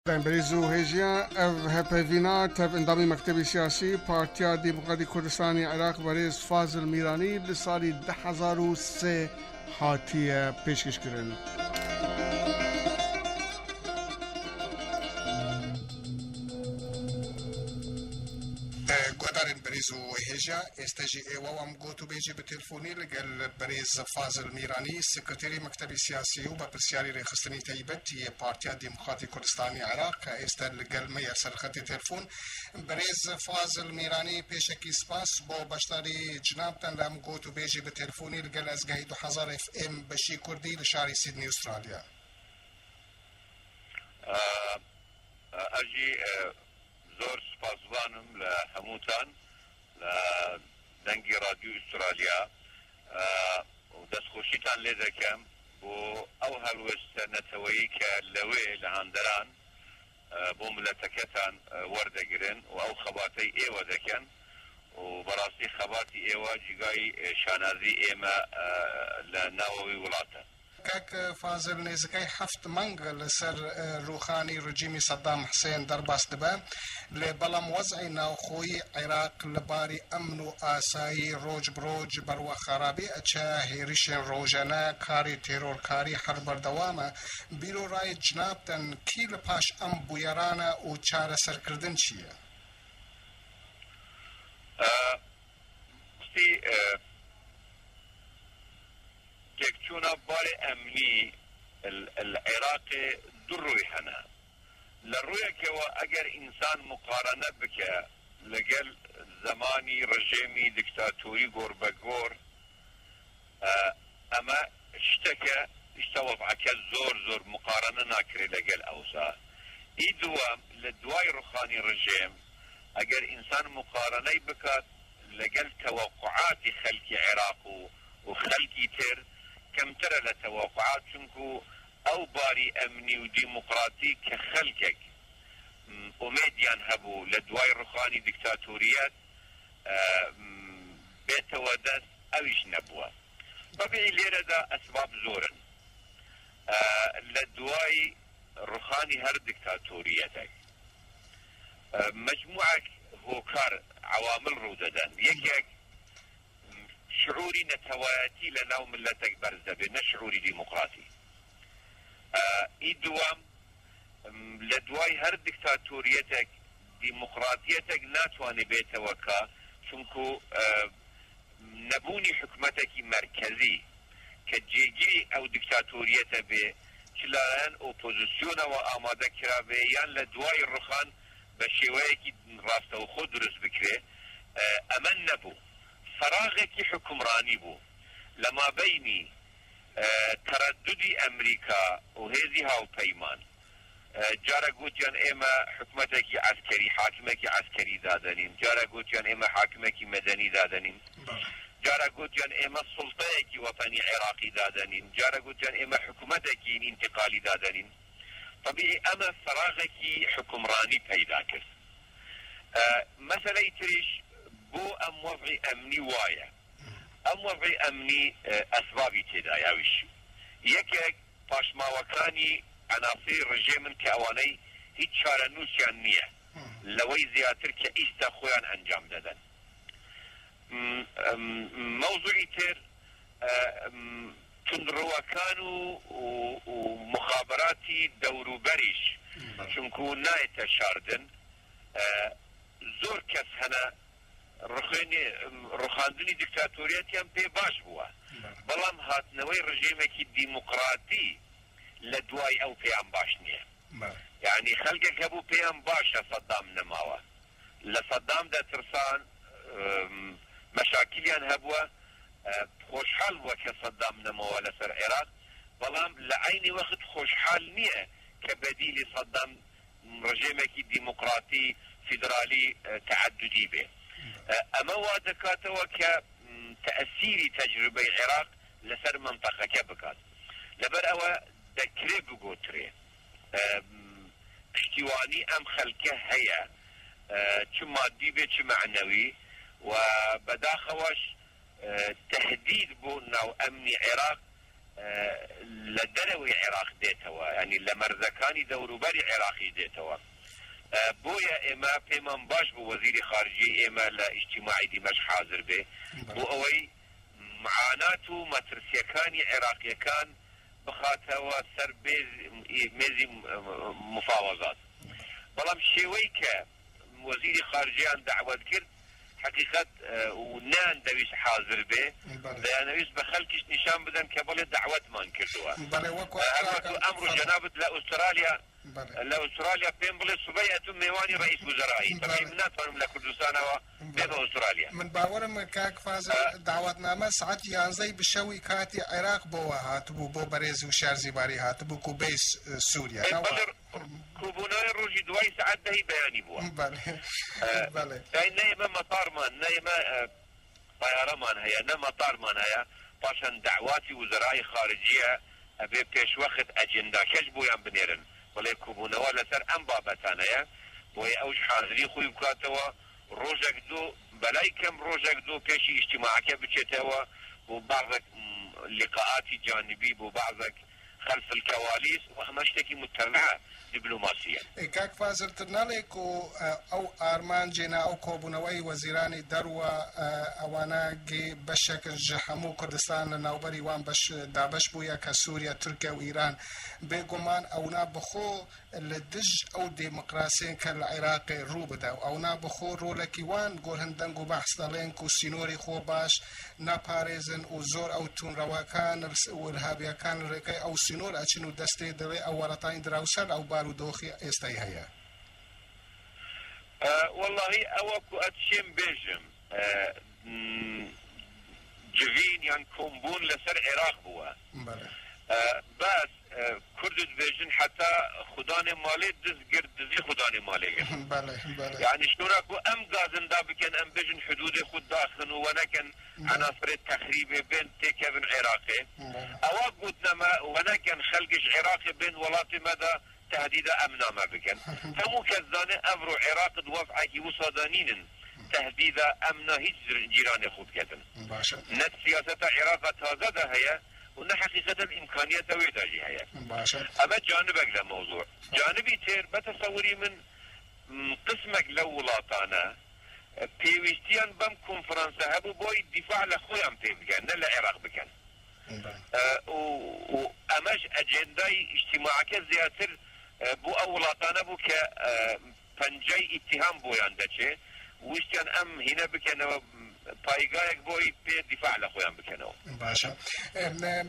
بريزو هيجيا هبيفينات اندامي مكتبي سياسي بارتيا ديمقراطي كردستاني عراق بريز فازل ميراني لسالي 2003 هاتية پیشکش کرن. قدرن بريزو هيجا استجي وام قوتو بيجي بتلفوني لقال بريز فازل ميراني سكرتيري مكتبي سياسي وببرسياري ريخستني تيبتي بارتيا ديمقراطي كردستاني عراق استر لقال ميا سرخطي تلفون بريز فازل ميراني بيشكي سباس بو بشتاري جنابتن لام قوتو بيجي بتلفوني لقال ازقاي 2000 FM بشي كردي لشاري سيدني استراليا. اجي زور سپاسوانم لهموتان لدنگی رادیو استرالیا و دەستخۆشیتان لێ دەکەم بۆ ئەو هەڵوێستە نەتەوەیی کە لەوێ لە هەندەران بۆ ملەتەکەتان وەردەگرن و ئەو خەباتەی ئێوە دەکەن و بەڕاستی خەباتی ئێوە جگای شانازی ئێمە لە ناوەوەی وڵاتە. كاك فازل نيزكاي حفت منغل سر روخاني رجيمي صدام حسين درباس دبا لبلام وزعي ناوخوي عراق لباري امنو آساي روج بروج بروا خرابي اچاهي ريشن روجانا كاري تيرور كاري حربر دواما بيرو راي جنابتن كي لپاش ام بويرانا و چار سرکردن چیه؟ تكتونا باري أمني العراق دروي هنا للرؤية كوا أجر إنسان مقارنة بك لقل زماني رجيمي دكتاتوري غور بغور أما اشتوى عكا زور مقارنة ناكري لقل أوسا إدوا لدواي رخاني رجيم أجر إنسان مقارنة بك لقل توقعات خلق عراق وخلقي تر كم ترى لتوقعات شنكو او باري امني وديمقراطي كخلقك اميديان هبو لدواي رخاني ديكتاتوريات بيت ودس اويش نبوه طبيعي ليرة دا اسباب زورن لدواي رخاني هر ديكتاتورياتك مجموعة هوكار عوامل روددان يكيك شعوري نتواتي لناو ملتك برزبه نشعوري ديمقراطي دوام لدواي هر ديكتاتوريتك ديمقراطيتك ناتواني بيتوكا شنكو نبوني حكمتك مركزي كجيجي او ديكتاتوريته به چلان اوپوزيسيون و آماده كرابه يان لدواي الرخان بشيوهيكي راسته و خود درست بكره امن نبو فراغك حكمراني بو لما بيني ترددي امريكا وهذه هاو بيمان جارا قوتيان اما حكمتك عسكري حاكمك عسكري دادنين جارا قوتيان اما حاكمك مدني دادنين جارا قوتيان اما سلطيك وطني عراقي دادنين جارا قوتيان اما حكومتك انتقالي دادنين طبيعي اما فراغك حكمراني بيداكس مثلا يتريش بو ام وضعي امني وايا ام وضعي امني اسبابي تداياوش يكيك باش ما وكاني عناصر رجيم كاواني هيت شارنوسيان نيه لوي زياتر كايستا خويان انجام دادن موضوعي تر تندروا ومخابراتي دورو بريش شنكو نايتا شاردن زور كس هنا رخاندني ديكتاتورياتيان بي باش بوا بلام هاتنوي رجيمك ديمقراطي لدواي او بيان باش نيه يعني خلقك هبو بيان باشا صدام نماوا لصدام دا ترسان مشاكليان هبوا خوشحال وكا صدام نماوا لسر عراق بلام لعيني وقت خوشحال نيه كبديل صدام رجيمك ديمقراطي فيدرالي تعددي به اما وادكاتوا كتأثيري تجربة العراق لسر منطقة كبكات لبر اوا دكري بقوتري اشتواني ام خلقه هيا چو مادي بي چو معنوي وبداخوش تهديد بو ناو امني عراق لدروي عراق ديتوا يعني لمرزكاني دوروبري عراقي ديتوا بويا اما بيمان باش بو وزير خارجي اما لاجتماعي دمشق حاضر به بو اوي معاناته مترسيكاني عراقي كان بخاتوا سر ميزي مفاوضات بلام شويك وزير خارجيان دعوت كرد حقيقة ونان دويس حاضر به لأنه بخلكش نشان بدن كبل دعوت ما نكردوها أمر جنابت لأستراليا بين بلد سبيعة ميواني رئيس وزرائي طبعا مناتهم لكردستان وبين أستراليا من باورم كاك فاز دعوتنامه ساعت 11 بشوي كاتي عراق بوا هاتبو بو بريز وشار زيباري هاتبو كوبيس سوريا كوبوناي روجي دواي ساعات دهي بياني بوا بله نايمة مطار مان نايمة طيارة مان هيا نا مطار مان هيا باشن دعواتي وزرائي خارجية أبي بيش وقت أجندا كجبو يان بنيرن ولی کوبونه ولی سر ام بابتانه وی اوش حاضری خوی بکاتوا روزک دو بلای کم روزک دو پیشی اجتماعی بچتوا و بعض لقاءات جانبی و بعض خلف الكواليس وهمشتكي متابعة دبلوماسية. كاك فازر ترناليكو أو أرمان جينا أو كوبونوي وزيراني دروا أوانا جي بشك جحمو كردستان نوبري وان بش دابش بويا كسوريا تركيا وإيران بيقومان أونا بخو لدج أو ديمقراسين كالعراق روبدا أونا بخو رولكي وان قول هندنقو بحث دالينكو سينوري خو باش ناباريزن وزور أو تون رواكان والهابيا كان ركي أو سينور أشنو دستي دري أو ورطين دراوسر أو بارو دوخي استي هيا والله أوكو أتشم بيجم جوين يعني كومبون لسر عراق بوا بس كردت بيجن حتى خداني مالي دز قرد دزي خداني مالي يعني شنوراكو أم قازن دابكن أم بيجن حدود خود داخلو ولكن عناصر التخريب بين تيكابن عراقي أواق قدنما ولكن خلقش عراقي بين ولاتي مدى تهديد أمنا ما بكن فمو كذاني أمرو عراق دوفعكي وصادانين تهديد أمنا هيج جيراني خود كتن نت سياسة عراق تازده هي وإن حقيقة الإمكانية ويداجي هي أما جانبك للموضوع جانبي تير بتصوري من قسمك لولاطانا بيويستيان بم كونفرنسا هبو بوي الدفاع لخويا بكن لا العراق بكن وأماش أجنداي اجتماعك زياتر بو أولاطانا بو كفنجي اتهام بويان داتشي ويستيان أم هنا بكن پایگاه بوی به دفاع لخویان بکنه. باشه.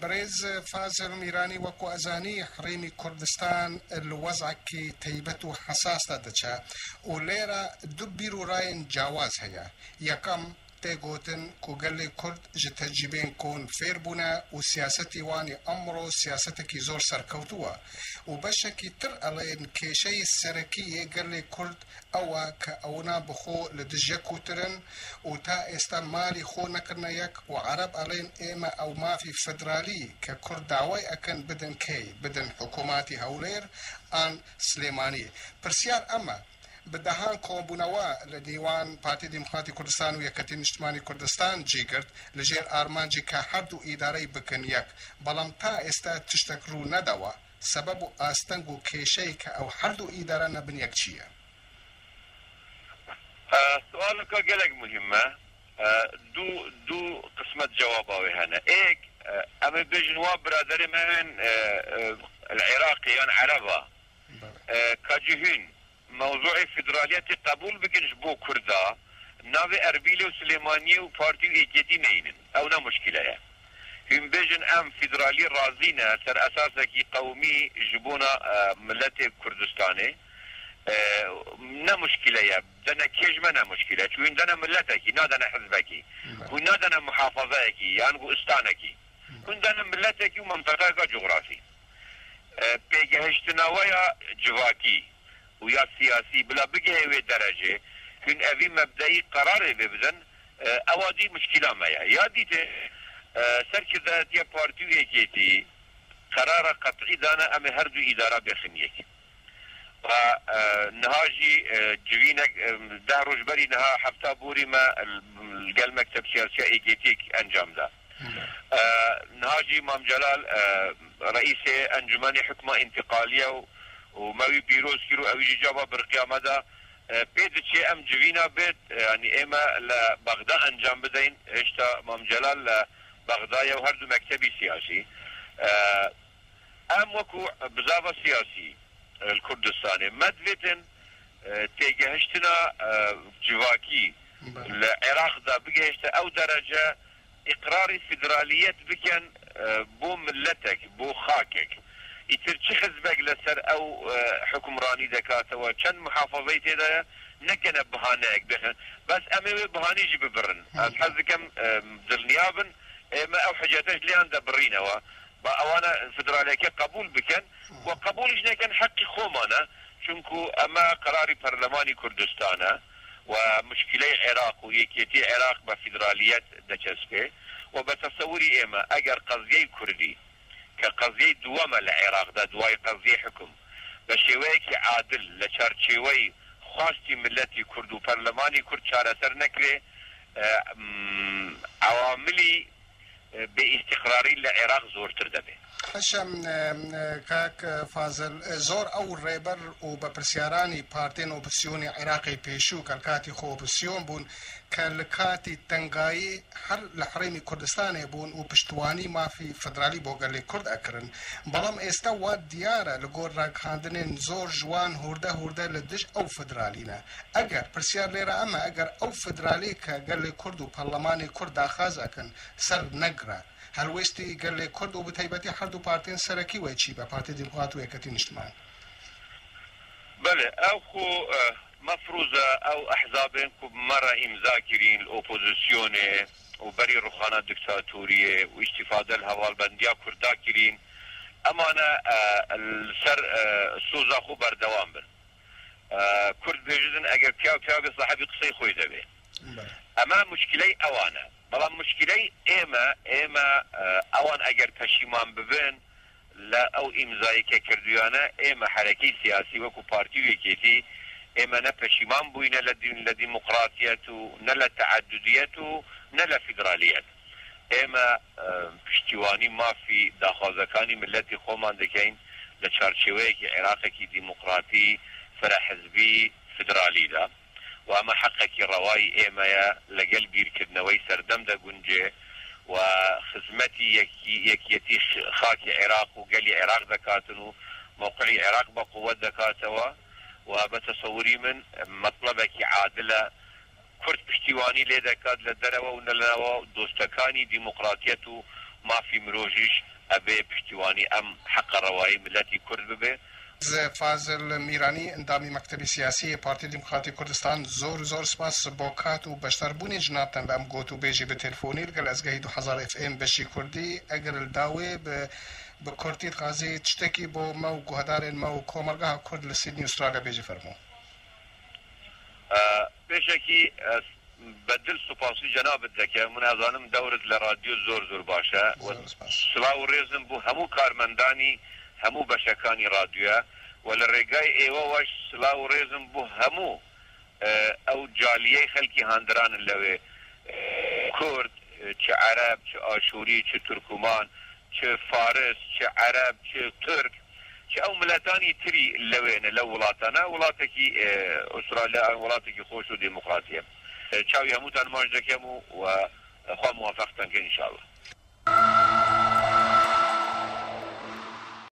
برز فازل میرانی وکو ازانی حریم کردستان الوضع کی تیبت و حساس دادچه و لیرا دو بیرو راین جواز هیا. یکم تيغوتن كوغلي كرد جتجيبين كون فيربونا وسياستي واني أمرو سياستكي زور سركوتوا وبشكي تر ألين كيشي السركي قلي كرد أوا كأونا بخو لدجيكو ترن وتا استا مالي خو نكرنا يك وعرب ألين إيما أو ما في فدرالي ككرد دعوي أكن بدن كي بدن حكوماتي هولير آن سليماني برسيار أما بدهان كومبونوا لديوان بارتي ديمقراطي كردستان ويكتين اجتماعي كردستان جيكرت لجير آرمانجي كحردو إداري بكن يك بلام تا استا تشتكرو ندوا سبب آستنگو كيشيك أو حردو إدارة نبن يكشية سؤالك قلق مهمة دو قسمة جوابه هنا ايك اما بجنوا برادري من العراقيان عربا كاجهين موضوع فدرالية قبول بكنش بو كردا ناوي اربيل وسليمانية وبارتي ايجيتي نينن او نا مشكلة يعني هم بيجن ام فدرالي رازينا سر اساسكي قومي جبونا ملت كردستاني نا مشكلة يا دنا كيجما نا مشكلة شوين دنا ملتكي نا دنا حزبكي ونا دنا محافظاكي يعني استانكي كن دنا ملتكي ومنطقة جغرافي بيجهشتنا ويا جواكي ويا سياسي بلا بقى درجة كن أبي مبدئي قرار ببدن أوادي مشكلة ما يا دي سركذا دي بارتيو ايكيتي قرار قطعي دانا أم هردو إدارة بخنيك ونهاجي جوينك ده رجبري نها حفتا بوري ما القل مكتب سياسي ايكيتيك أنجام ده نهاجي مام جلال رئيس انجمن حكمه انتقاليه وماوي بيروز كيرو او جابا برقيامه بيدشي ام جوينا بيت يعني اما لبغداد انجام بدين اشتا مام جلال بغداد وهردو مكتبي سياسي ام وكو بزافه سياسي الكردستاني مدفتن تيجهشتنا جواكي العراق دا بقيشتا او درجه اقرار فدراليات بكن بو ملتك بو خاكك يترشي خزبك لسر او حكمراني دكاتوا كان محافظيتي دا نكن بهانيك بس امي بهاني جي ببرن حزكم ذلنيابن ما او حاجاتش لي عند برينا وانا فدراليك قبول بكن وقبولش كان حقي خومانا شنكو اما قراري برلماني كردستانا ومشكلة العراق ويكيتي العراق بفدراليات دجسبه وبتصوري اما اگر قضية كردي كقضية دوما العراق دا دواي قضية حكم بشيويك عادل لشارتشيوي خواستي ملتي كرد وبرلماني كرد شارسر نكري عواملي باستقراري العراق زور تردبه هشم كاك فازل زور او ريبر وببرسياراني بارتين اوبسيوني عراقي بيشو كالكاتي خو اوبسيون بون كالكاتي تنغاي هر لحريمي كردستاني بون وبشتواني ما في فدرالي بوغالي كرد اكرن بلام استوى ديارة لغور راك خاندنين زور جوان هورده لدش او فدرالينا اگر برسيار ليرا اما اگر او فدرالي كالي كردو برلماني كرد اخاز اكن سر نقرا هل ويستي قال لي كرد وبتيبتي حردو بارتين سركي ويتشيبا بارتي ديمقراطي ويكتين اجتماعي بله او خو مفروضة او احزابين مرة مذاكرين الاوبوزيسيون وبري رخانة دكتاتورية واستفادة الهوال بنديا كرداكرين امانا السر سوزا خو بردوام بن كرد بيجدن اگر بياو بصاحبي قصي خوي دبي اما مشكلي اوانا بلان مشكلي ايما اوان اگر پشیمان ببن لا او امضایی که کردیانه ايما حركي سياسي وكو بارتي ويكيتي ايما نه پشیمان بوينه لديمقراطيته نه لتعدديته نه لفدراليته ايما پشتیوانی ما في داخوازکانی ملتی خومان دکین لچارچوه که عراقه کی ديمقراطي فرحزبي فدرالي دا واما حقك رواي ايما لقل بيركدنوي سردم دا قنجي وخزمتي يكيتي خاكي عراق وقالي عراق دكاتنو موقعي عراق بقوة دكاتوا وبتصوري من مطلبك عادلة كرد پشتیوانی لێ دەکات لە دەرەوە و نەلەوە دۆستەکانی دیموقراتیەت و مافی مرۆژیش ئەبێ پشتیوانی ئەم حەقەڕەوایی ملەتی کورد ببێ. فازل میرانی اندامی مکتبی سیاسی پارتی دموکراتی کردستان زۆر سپاس بۆ کات و بەشداربوونی جنابتان لە ئەم گوت و بێژی بە تەلفۆنی لەگەڵ ئەزگەی 2000 FM بەشی کوردی ئەگەر داوێ بە کورتی غازی شتێکی بۆ مە و گوهدارێن مە و کۆمەلگا کورد لە سیدنی ئوسترالیا بێژی فەرموو. پێشێکی بەدل سوپاسی جەنابەت دەکەم من ئەزانم دەورت لە رادیۆ زۆر باشە سڵاو و ڕێزم بوو هەموو کارمەندانی هەموو بەشەکانی رادیۆە و لە ڕێگای ئێوەوەش سڵاو و ڕێزم بوو هەموو ئەو جالیەی خەڵکی هاندرانن لەوێ کورد چه عەرەب چه ئاشووری چه تورکومان چه فارس چه عەرەب چه تورک چه ئەو ملەتانی تری لەوێنە لە وڵاتانە وڵاتێکی ئوسترالیا وڵاتێکی خۆش و دیموقراتیە چاوی هەمووتان ماش دەکەم و خوا موافقتان کە ئینشاءالله.